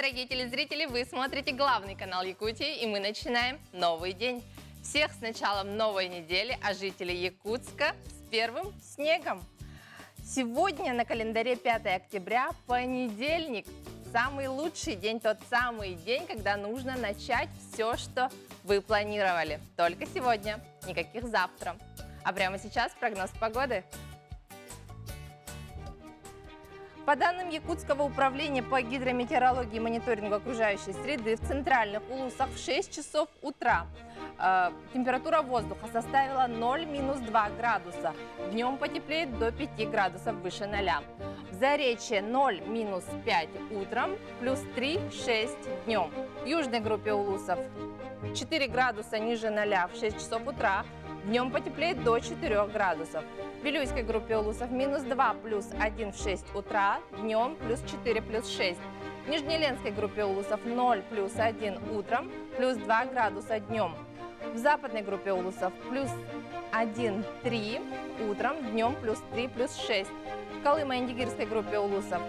дорогие телезрители! Вы смотрите главный канал Якутии, и мы начинаем новый день. Всех с началом новой недели, а жителей Якутска с первым снегом. Сегодня на календаре 5 октября, понедельник. Самый лучший день, тот самый день, когда нужно начать все, что вы планировали. Только сегодня, никаких завтра. А прямо сейчас прогноз погоды. По данным Якутского управления по гидрометеорологии и мониторингу окружающей среды, в центральных улусах в 6 часов утра температура воздуха составила 0-2 градуса. Днем потеплеет до 5 градусов выше 0. В Заречье 0-5 утром, плюс 3-6 днем. В южной группе улусов 4 градуса ниже 0 в 6 часов утра. Днем потеплеет до 4 градусов. В Вилюйской группе улусов -2 плюс 1 в 6 утра, днем плюс 4 плюс 6. В Нижнеленской группе улусов 0 плюс 1 утром, плюс 2 градуса днем. В западной группе улусов плюс 1-3 утром, днем плюс 3 плюс 6. В Колымо-Индигирской группе улусов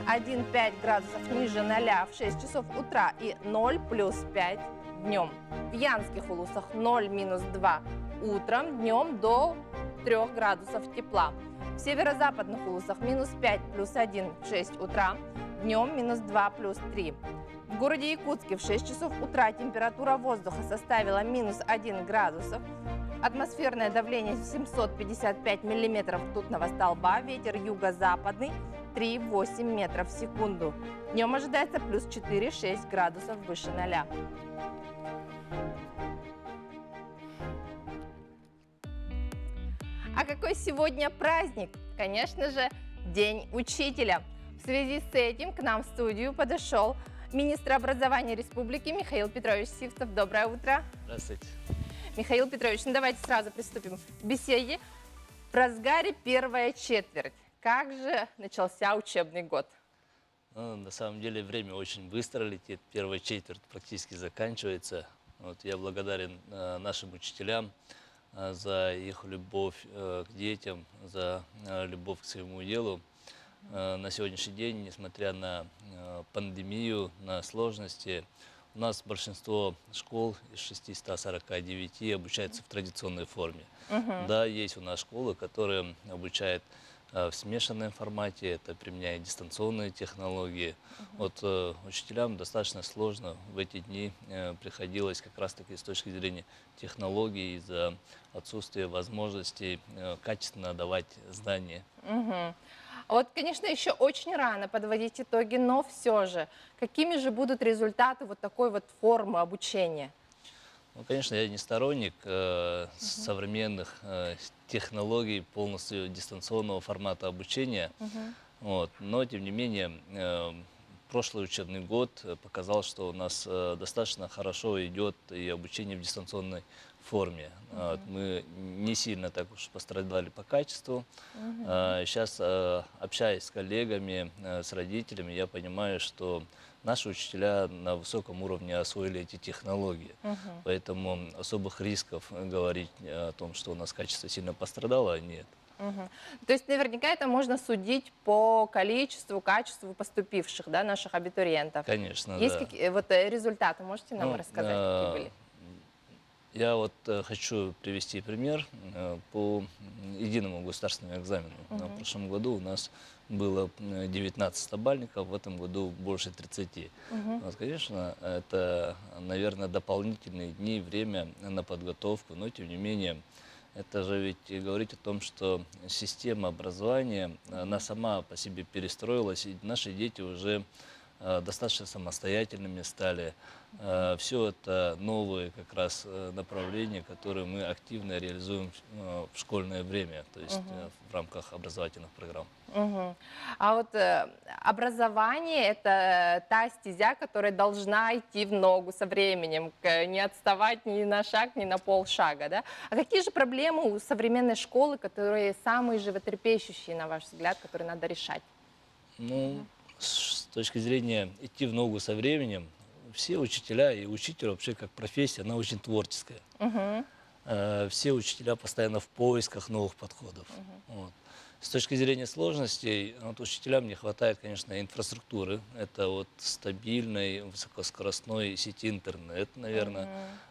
1-5 градусов ниже 0 в 6 часов утра и 0 плюс 5 днем. В Янских улусах 0-2 утром, днем до 3 градусов тепла. В северо-западных улусах -5 плюс 1 в 6 утра, днем -2 плюс 3. В городе Якутске в 6 часов утра температура воздуха составила -1 градусов. Атмосферное давление 755 миллиметров ртутного столба, ветер юго-западный 3,8 метров в секунду. Днем ожидается плюс 4-6 градусов выше 0. А какой сегодня праздник? Конечно же, День учителя. В связи с этим к нам в студию подошел министр образования республики Михаил Петрович Сивцев. Доброе утро. Здравствуйте. Михаил Петрович, ну давайте сразу приступим к беседе. В разгаре первая четверть. Как же начался учебный год? Ну, на самом деле время очень быстро летит. Первая четверть практически заканчивается. Вот, я благодарен нашим учителям за их любовь к детям, за любовь к своему делу. На сегодняшний день, несмотря на пандемию, на сложности, у нас большинство школ из 649 обучаются в традиционной форме. Да, есть у нас школы, которые обучают в смешанном формате, это применяя дистанционные технологии. Вот учителям достаточно сложно в эти дни приходилось как раз-таки с точки зрения технологий, из-за отсутствия возможностей качественно давать знания. Вот, конечно, еще очень рано подводить итоги, но все же, какими же будут результаты вот такой вот формы обучения? Ну, конечно, я не сторонник современных технологий, полностью дистанционного формата обучения, вот, но, тем не менее, прошлый учебный год показал, что у нас достаточно хорошо идет и обучение в дистанционной форме. Вот, мы не сильно так уж пострадали по качеству. Сейчас, общаясь с коллегами, с родителями, я понимаю, что наши учителя на высоком уровне освоили эти технологии. Поэтому особых рисков говорить о том, что у нас качество сильно пострадало, нет. То есть наверняка это можно судить по количеству, качеству поступивших, да, наших абитуриентов. Конечно, Есть да. какие вот результаты, можете нам рассказать, какие были? Я вот хочу привести пример по единому государственному экзамену. В прошлом году у нас было 19 стабальников, в этом году больше 30. Вот, конечно, это, наверное, дополнительные дни, время на подготовку, но тем не менее, это же ведь говорит о том, что система образования, она сама по себе перестроилась, и наши дети уже достаточно самостоятельными стали. Все это новые как раз направления, которые мы активно реализуем в школьное время, то есть в рамках образовательных программ. А вот образование – это та стезя, которая должна идти в ногу со временем, не отставать ни на шаг, ни на полшага, да? А какие же проблемы у современной школы, которые самые животрепещущие, на ваш взгляд, которые надо решать? Ну, с точки зрения идти в ногу со временем, все учителя и учитель вообще как профессия, она очень творческая. Все учителя постоянно в поисках новых подходов. Вот. С точки зрения сложностей, вот учителям не хватает, конечно, инфраструктуры. Это вот стабильной высокоскоростной сети интернет, наверное,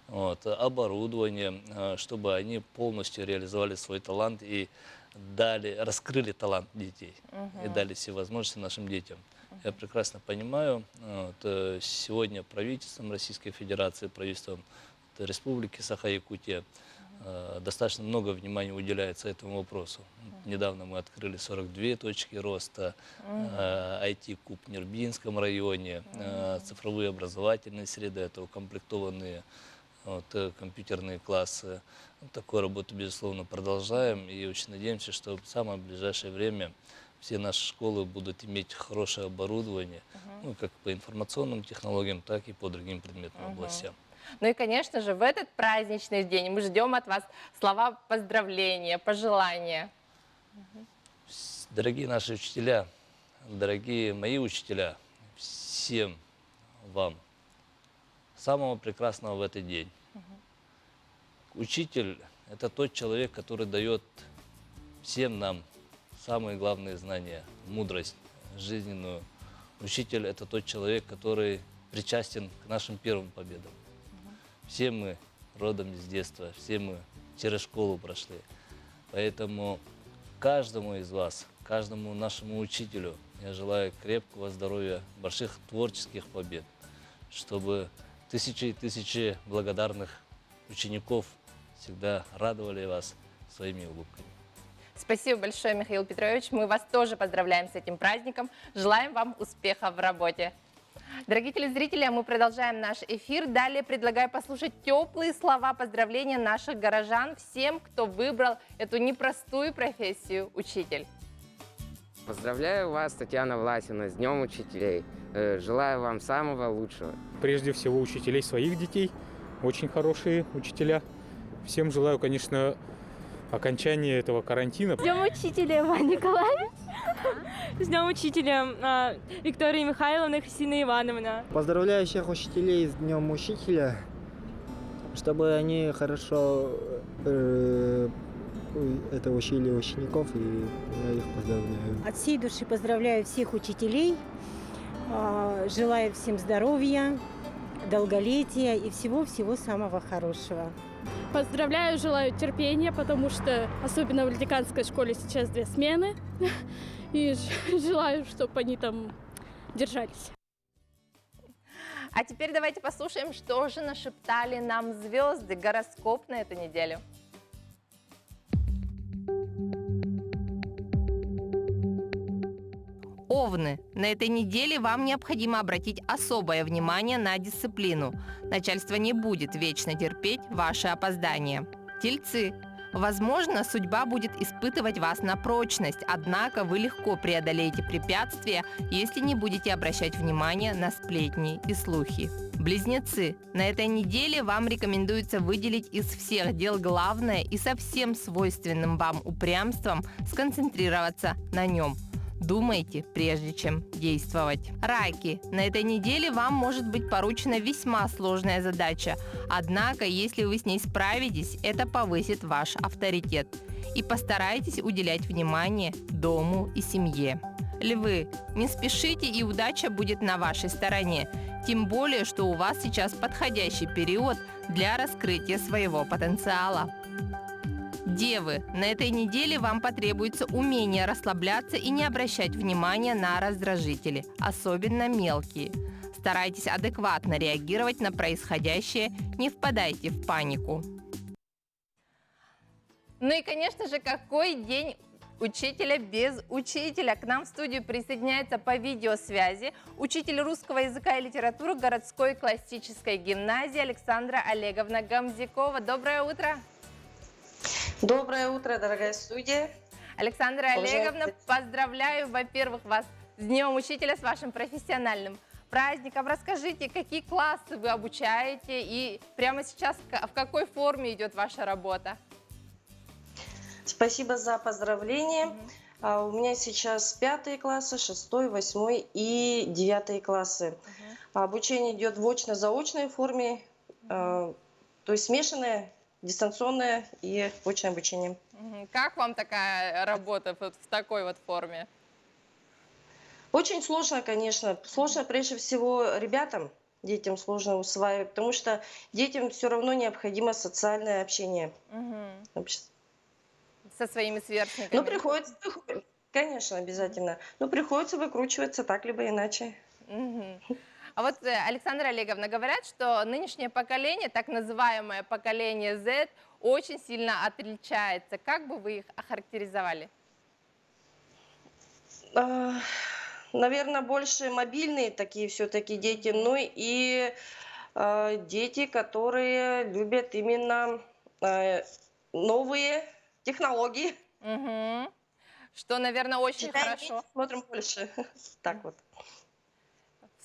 вот, оборудование, чтобы они полностью реализовали свой талант и раскрыли талант детей и дали все возможности нашим детям. Я прекрасно понимаю, сегодня правительством Российской Федерации, правительством Республики Саха-Якутия достаточно много внимания уделяется этому вопросу. Недавно мы открыли 42 точки роста, IT-куб в Нербинском районе, цифровые образовательные среды, это укомплектованные компьютерные классы. Такую работу, безусловно, продолжаем и очень надеемся, что в самое ближайшее время все наши школы будут иметь хорошее оборудование, ну, как по информационным технологиям, так и по другим предметным областям. Ну и, конечно же, в этот праздничный день мы ждем от вас слова поздравления, пожелания. Дорогие наши учителя, дорогие мои учителя, всем вам самого прекрасного в этот день. Учитель – это тот человек, который дает всем нам самые главные знания, мудрость жизненную. Учитель – это тот человек, который причастен к нашим первым победам. Все мы родом из детства, все мы через школу прошли. Поэтому каждому из вас, каждому нашему учителю я желаю крепкого здоровья, больших творческих побед, чтобы тысячи и тысячи благодарных учеников всегда радовали вас своими улыбками. Спасибо большое, Михаил Петрович. Мы вас тоже поздравляем с этим праздником. Желаем вам успеха в работе. Дорогие телезрители, мы продолжаем наш эфир. Далее предлагаю послушать теплые слова поздравления наших горожан всем, кто выбрал эту непростую профессию учитель. Поздравляю вас, Татьяна Власина, с Днем Учителей. Желаю вам самого лучшего. Прежде всего учителей своих детей, очень хорошие учителя. Всем желаю, конечно, окончания этого карантина. С Днем Учителя, Иван Николаевич! С Днем Учителя Виктория Михайловна и Христина Ивановна. Поздравляю всех учителей с Днем Учителя, чтобы они хорошо учили учеников, и я их поздравляю. От всей души поздравляю всех учителей, желаю всем здоровья, долголетия и всего-всего самого хорошего. Поздравляю, желаю терпения, потому что особенно в Ледиканской школе сейчас 2 смены. И желаю, чтобы они там держались. А теперь давайте послушаем, что же нашептали нам звезды, гороскоп на эту неделю. Овны, на этой неделе вам необходимо обратить особое внимание на дисциплину. Начальство не будет вечно терпеть ваши опоздания. Тельцы, возможно, судьба будет испытывать вас на прочность, однако вы легко преодолеете препятствия, если не будете обращать внимание на сплетни и слухи. Близнецы, на этой неделе вам рекомендуется выделить из всех дел главное и со всем свойственным вам упрямством сконцентрироваться на нем. Думайте, прежде чем действовать. Раки, на этой неделе вам может быть поручена весьма сложная задача, однако, если вы с ней справитесь, это повысит ваш авторитет. И постарайтесь уделять внимание дому и семье. Львы, не спешите, и удача будет на вашей стороне, тем более, что у вас сейчас подходящий период для раскрытия своего потенциала. Девы, на этой неделе вам потребуется умение расслабляться и не обращать внимания на раздражители, особенно мелкие. Старайтесь адекватно реагировать на происходящее, не впадайте в панику. Ну и, конечно же, какой день учителя без учителя? К нам в студию присоединяется по видеосвязи учитель русского языка и литературы городской классической гимназии Александра Олеговна Гамзякова. Доброе утро! Доброе утро, дорогая студия. Александра Олеговна, поздравляю, во-первых, вас с Днем Учителя, с вашим профессиональным праздником. Расскажите, какие классы вы обучаете и прямо сейчас в какой форме идет ваша работа? Спасибо за поздравления. У меня сейчас 5 классы, 6, 8 и 9 классы. Обучение идет в очно-заочной форме, то есть смешанное дистанционное и очное обучение. Как вам такая работа вот в такой вот форме? Очень сложно, конечно. Сложно прежде всего ребятам, детям сложно усваивать, потому что детям все равно необходимо социальное общение. Вообще. Со своими сверстниками. Ну, приходится, конечно, обязательно. Но приходится выкручиваться так, либо иначе. Мгм. А вот, Александра Олеговна, говорят, что нынешнее поколение, так называемое поколение Z, очень сильно отличается. Как бы вы их охарактеризовали? Наверное, больше мобильные такие все-таки дети, ну и дети, которые любят именно новые технологии. Мгм. Что, наверное, очень Читаем хорошо. меньше, смотрим больше. Так вот.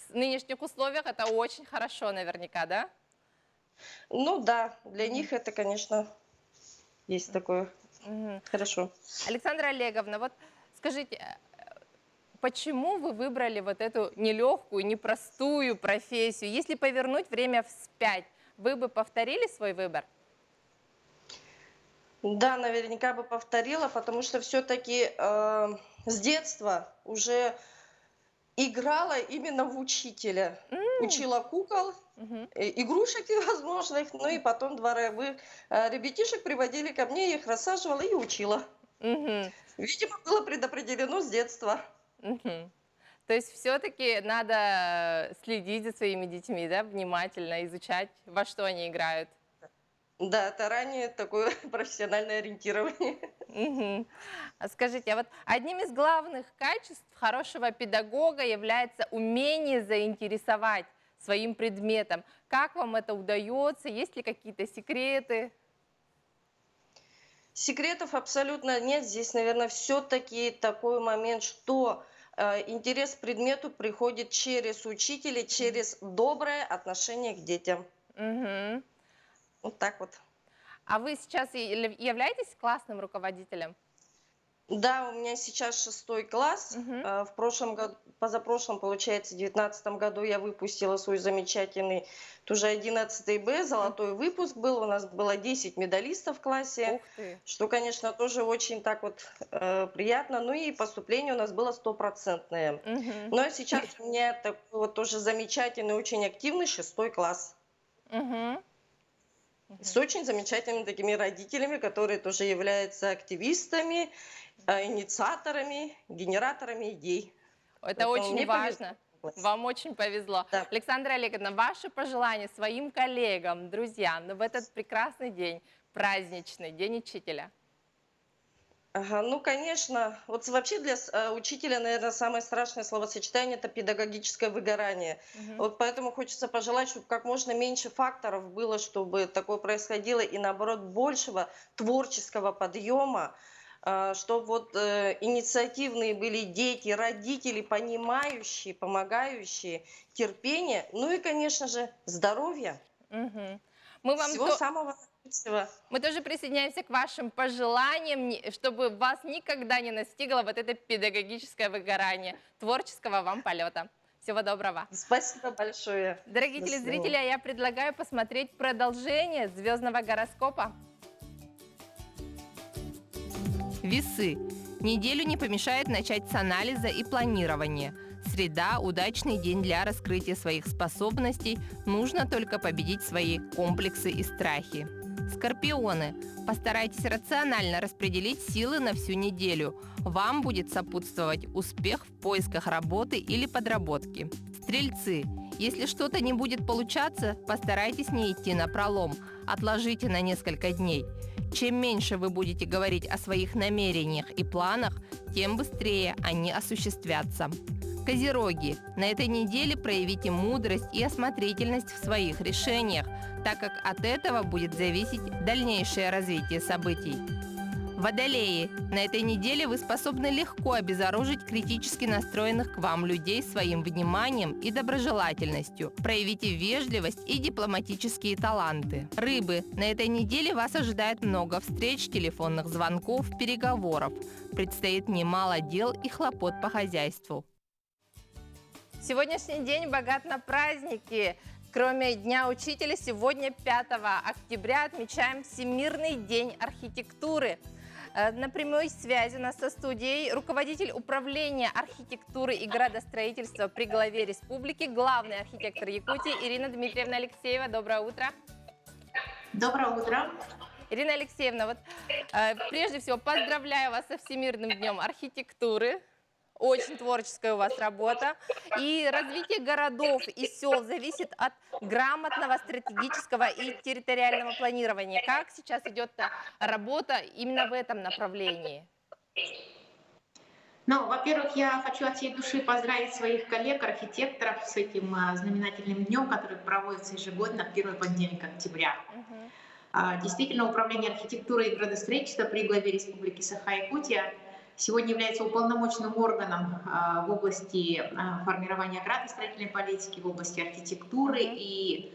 В нынешних условиях это очень хорошо наверняка, да? Ну да, для них это, конечно, есть такое. Мгм. Хорошо. Александра Олеговна, вот скажите, почему вы выбрали вот эту нелегкую, непростую профессию? Если повернуть время вспять, вы бы повторили свой выбор? Да, наверняка бы повторила, потому что все-таки с детства уже играла именно в учителя. Учила кукол, Мгм. игрушек всевозможных, ну и потом дворовых ребятишек приводили ко мне, я их рассаживала и учила. Мгм. Видимо, было предопределено с детства. Мгм. То есть все-таки надо следить за своими детьми, да, внимательно изучать, во что они играют. Да, это ранее такое профессиональное ориентирование. Мгм. А скажите, а вот одним из главных качеств хорошего педагога является умение заинтересовать своим предметом. Как вам это удается? Есть ли какие-то секреты? Секретов абсолютно нет. Здесь, наверное, все-таки такой момент, что интерес к предмету приходит через учителя, через доброе отношение к детям. Мгм. Вот так вот. А вы сейчас являетесь классным руководителем? Да, у меня сейчас 6 класс. Мгм. В прошлом году, позапрошлом, получается, в 2019 году я выпустила свой замечательный, тоже 11 Б, золотой выпуск был. У нас было 10 медалистов в классе, Ух ты. что, конечно, тоже очень так вот приятно. Ну и поступление у нас было 100%. Мгм. Но сейчас у меня такой вот тоже замечательный, очень активный 6 класс. Мгм. С очень замечательными такими родителями, которые тоже являются активистами, инициаторами, генераторами идей. Это Поэтому очень мне важно. повезло. Вам очень повезло. Да. Александра Олеговна, ваши пожелания своим коллегам, друзьям в этот прекрасный день, праздничный, День учителя. Ага, ну, конечно, вот вообще для учителя, наверное, самое страшное словосочетание – это педагогическое выгорание. Мгм. Вот поэтому хочется пожелать, чтобы как можно меньше факторов было, чтобы такое происходило, и наоборот большего творческого подъема, чтобы вот инициативные были дети, родители, понимающие, помогающие, терпение, ну и, конечно же, здоровья. Мгм. Мы вам Всего самого лучшего. Мы тоже присоединяемся к вашим пожеланиям, чтобы вас никогда не настигло вот это педагогическое выгорание. Творческого вам полета. Всего доброго. Спасибо большое. Дорогие До свидания. телезрители, я предлагаю посмотреть продолжение звездного гороскопа. Весы. Неделю не помешает начать с анализа и планирования. Среда – удачный день для раскрытия своих способностей. Нужно только победить свои комплексы и страхи. Скорпионы. Постарайтесь рационально распределить силы на всю неделю. Вам будет сопутствовать успех в поисках работы или подработки. Стрельцы. Если что-то не будет получаться, постарайтесь не идти напролом. Отложите на несколько дней. Чем меньше вы будете говорить о своих намерениях и планах, тем быстрее они осуществятся. Козероги. На этой неделе проявите мудрость и осмотрительность в своих решениях, так как от этого будет зависеть дальнейшее развитие событий. Водолеи. На этой неделе вы способны легко обезоружить критически настроенных к вам людей своим вниманием и доброжелательностью. Проявите вежливость и дипломатические таланты. Рыбы. На этой неделе вас ожидает много встреч, телефонных звонков, переговоров. Предстоит немало дел и хлопот по хозяйству. Сегодняшний день богат на праздники. Кроме Дня учителя, сегодня, 5 октября, отмечаем Всемирный день архитектуры. На прямой связи у нас со студией руководитель управления архитектуры и градостроительства при главе республики, главный архитектор Якутии Ирина Дмитриевна Алексеева. Доброе утро. Доброе утро. Ирина Алексеевна, вот прежде всего поздравляю вас со Всемирным днем архитектуры. Очень творческая у вас работа. И развитие городов и сел зависит от грамотного стратегического и территориального планирования. Как сейчас идет работа именно в этом направлении? Ну, во-первых, я хочу от всей души поздравить своих коллег, архитекторов с этим знаменательным днем, который проводится ежегодно в первый понедельник октября. Действительно, Управление архитектуры и градостроительства при главе Республики Саха-Якутия сегодня является уполномоченным органом в области формирования градостроительной политики, в области архитектуры и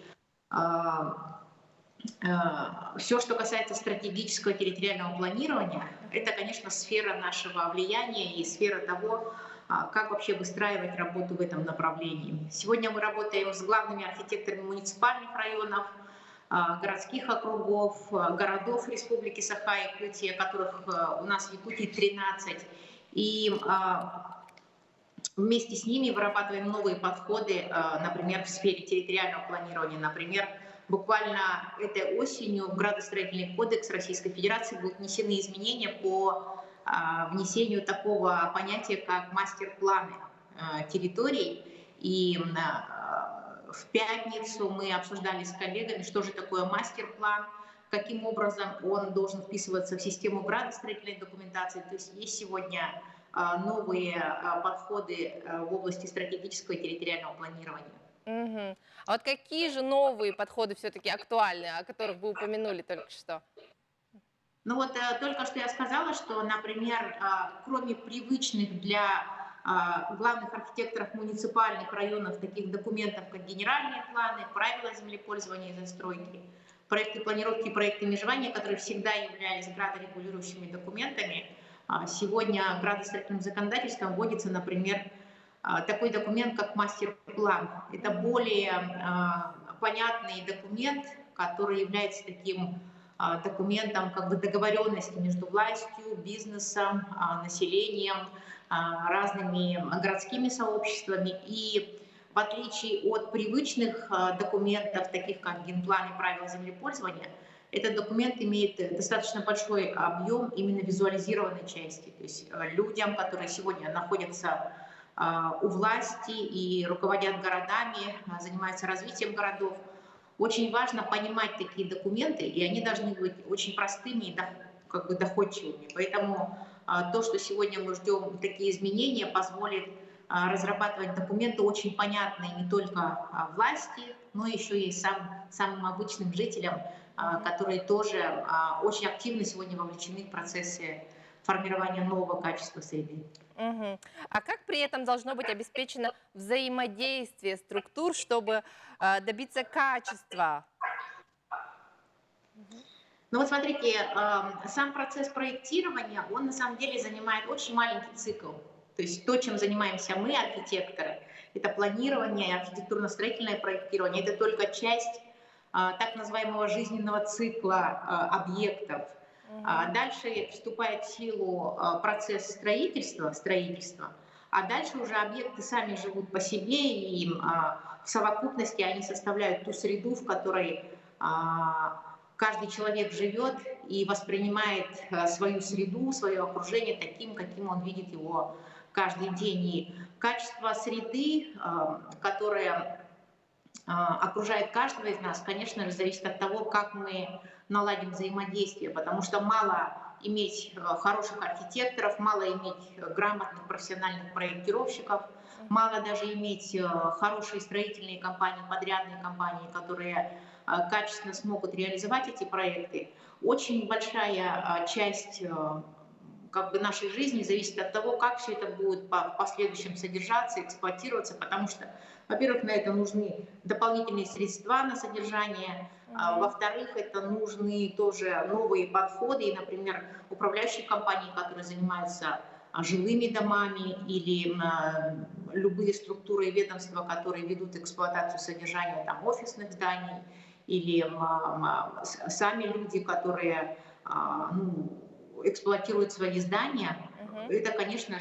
все, что касается стратегического территориального планирования, это, конечно, сфера нашего влияния и сфера того, как вообще выстраивать работу в этом направлении. Сегодня мы работаем с главными архитекторами муниципальных районов, городских округов, городов Республики Саха-Якутия, которых у нас в Якутии 13. И вместе с ними вырабатываем новые подходы, например, в сфере территориального планирования. Например, буквально этой осенью в Градостроительный кодекс Российской Федерации будут внесены изменения по внесению такого понятия, как мастер-планы территорий. И в пятницу мы обсуждали с коллегами, что же такое мастер-план, каким образом он должен вписываться в систему градостроительной документации. То есть есть сегодня новые подходы в области стратегического и территориального планирования. А вот какие же новые подходы все-таки актуальны, о которых вы упомянули только что? Ну вот только что я сказала, что, например, кроме привычных для главных архитекторов муниципальных районов таких документов, как генеральные планы, правила землепользования и застройки, проекты планировки и проекты межевания, которые всегда являлись градорегулирующими документами, сегодня градостроительным законодательством вводится, например, такой документ, как мастер-план. Это более понятный документ, который является таким документом как бы договоренности между властью, бизнесом, населением, разными городскими сообществами. И в отличие от привычных документов, таких как генплан и правила землепользования, этот документ имеет достаточно большой объем именно визуализированной части. То есть людям, которые сегодня находятся у власти и руководят городами, занимаются развитием городов, очень важно понимать такие документы, и они должны быть очень простыми и как бы доходчивыми. Поэтому то, что сегодня мы ждем такие изменения, позволит разрабатывать документы очень понятные не только власти, но еще и самым обычным жителям, которые тоже очень активно сегодня вовлечены в процессы формирования нового качества среды. А как при этом должно быть обеспечено взаимодействие структур, чтобы добиться качества? Ну вот смотрите, сам процесс проектирования, он на самом деле занимает очень маленький цикл. То есть то, чем занимаемся мы, архитекторы, это планирование, архитектурно-строительное проектирование, это только часть так называемого жизненного цикла объектов. Дальше вступает в силу процесс строительства, а дальше уже объекты сами живут по себе, и в совокупности они составляют ту среду, в которой каждый человек живет и воспринимает свою среду, свое окружение таким, каким он видит его каждый день. И качество среды, которое окружает каждого из нас, конечно же, зависит от того, как мы наладим взаимодействие, потому что мало иметь хороших архитекторов, мало иметь грамотных профессиональных проектировщиков, мало даже иметь хорошие строительные компании, подрядные компании, которые качественно смогут реализовать эти проекты. Очень большая часть как бы нашей жизни зависит от того, как все это будет в последующем содержаться, эксплуатироваться, потому что, во-первых, на это нужны дополнительные средства на содержание, во-вторых, это нужны тоже новые подходы, и, например, управляющие компании, которые занимаются жилыми домами или любые структуры и ведомства, которые ведут эксплуатацию содержания там, офисных зданий, или сами люди, которые эксплуатируют свои здания. Это, конечно,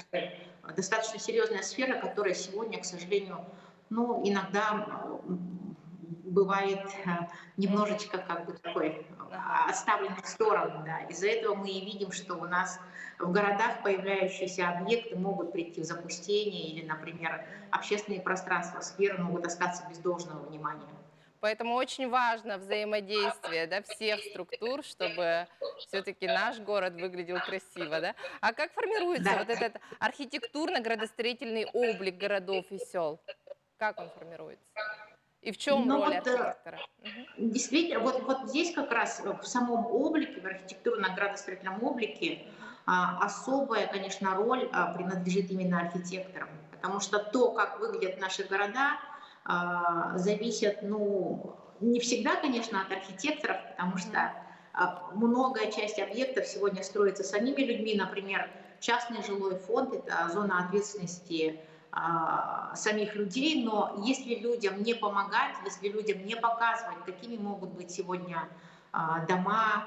достаточно серьезная сфера, которая сегодня, к сожалению, иногда бывает немножечко как бы такой отставлен в сторону. Да. Из-за этого мы и видим, что у нас в городах появляющиеся объекты могут прийти в запустение или, например, общественные пространства, сферы могут остаться без должного внимания. Поэтому очень важно взаимодействие, да, всех структур, чтобы все-таки наш город выглядел красиво. Да? А как формируется вот этот архитектурно-градостроительный облик городов и сел? Как он формируется? И в чем роль архитектора? Действительно, вот здесь как раз в самом облике, в архитектурно-градостроительном облике особая, конечно, роль принадлежит именно архитекторам. Потому что то, как выглядят наши города, зависит, не всегда, конечно, от архитекторов, потому что многая часть объектов сегодня строится самими людьми. Например, частный жилой фонд – это зона ответственности самих людей, но если людям не помогать, если людям не показывать, какими могут быть сегодня дома,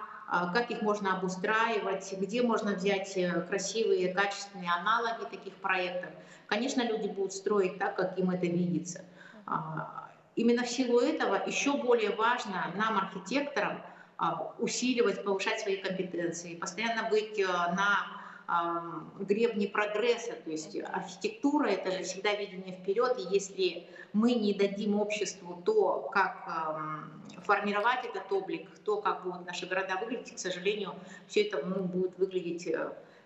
как их можно обустраивать, где можно взять красивые, качественные аналоги таких проектов, конечно, люди будут строить так, как им это видится. Именно в силу этого еще более важно нам, архитекторам, усиливать, повышать свои компетенции, постоянно быть на гребне прогресса. То есть архитектура – это же всегда видение вперед, и если мы не дадим обществу то, как формировать этот облик, то, как будут наши города выглядеть, к сожалению, все это будет выглядеть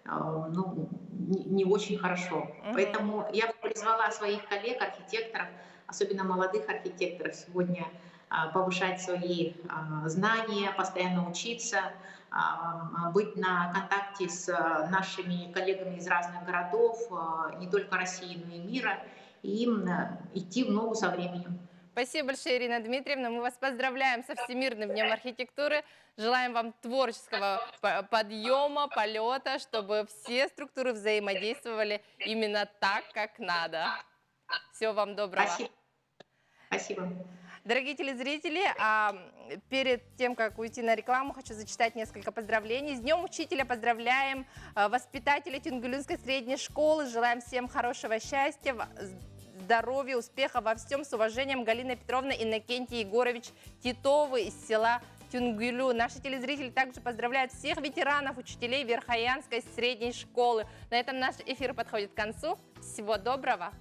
не очень хорошо. Поэтому я призвала своих коллег, архитекторов, особенно молодых архитекторов, сегодня повышать свои знания, постоянно учиться, быть на контакте с нашими коллегами из разных городов, не только России, но и мира, и идти в ногу со временем. Спасибо большое, Ирина Дмитриевна. Мы вас поздравляем со Всемирным днем архитектуры. Желаем вам творческого подъема, полета, чтобы все структуры взаимодействовали именно так, как надо. Всего вам доброго. Спасибо. Спасибо. Дорогие телезрители, перед тем, как уйти на рекламу, хочу зачитать несколько поздравлений. С Днем Учителя поздравляем воспитателей Тюнгюлюнской средней школы. Желаем всем хорошего счастья, здоровья, успеха во всем. С уважением, Галина Петровна, Иннокентий Егорович Титовы из села Тюнгюлю. Наши телезрители также поздравляют всех ветеранов, учителей Верхоянской средней школы. На этом наш эфир подходит к концу. Всего доброго.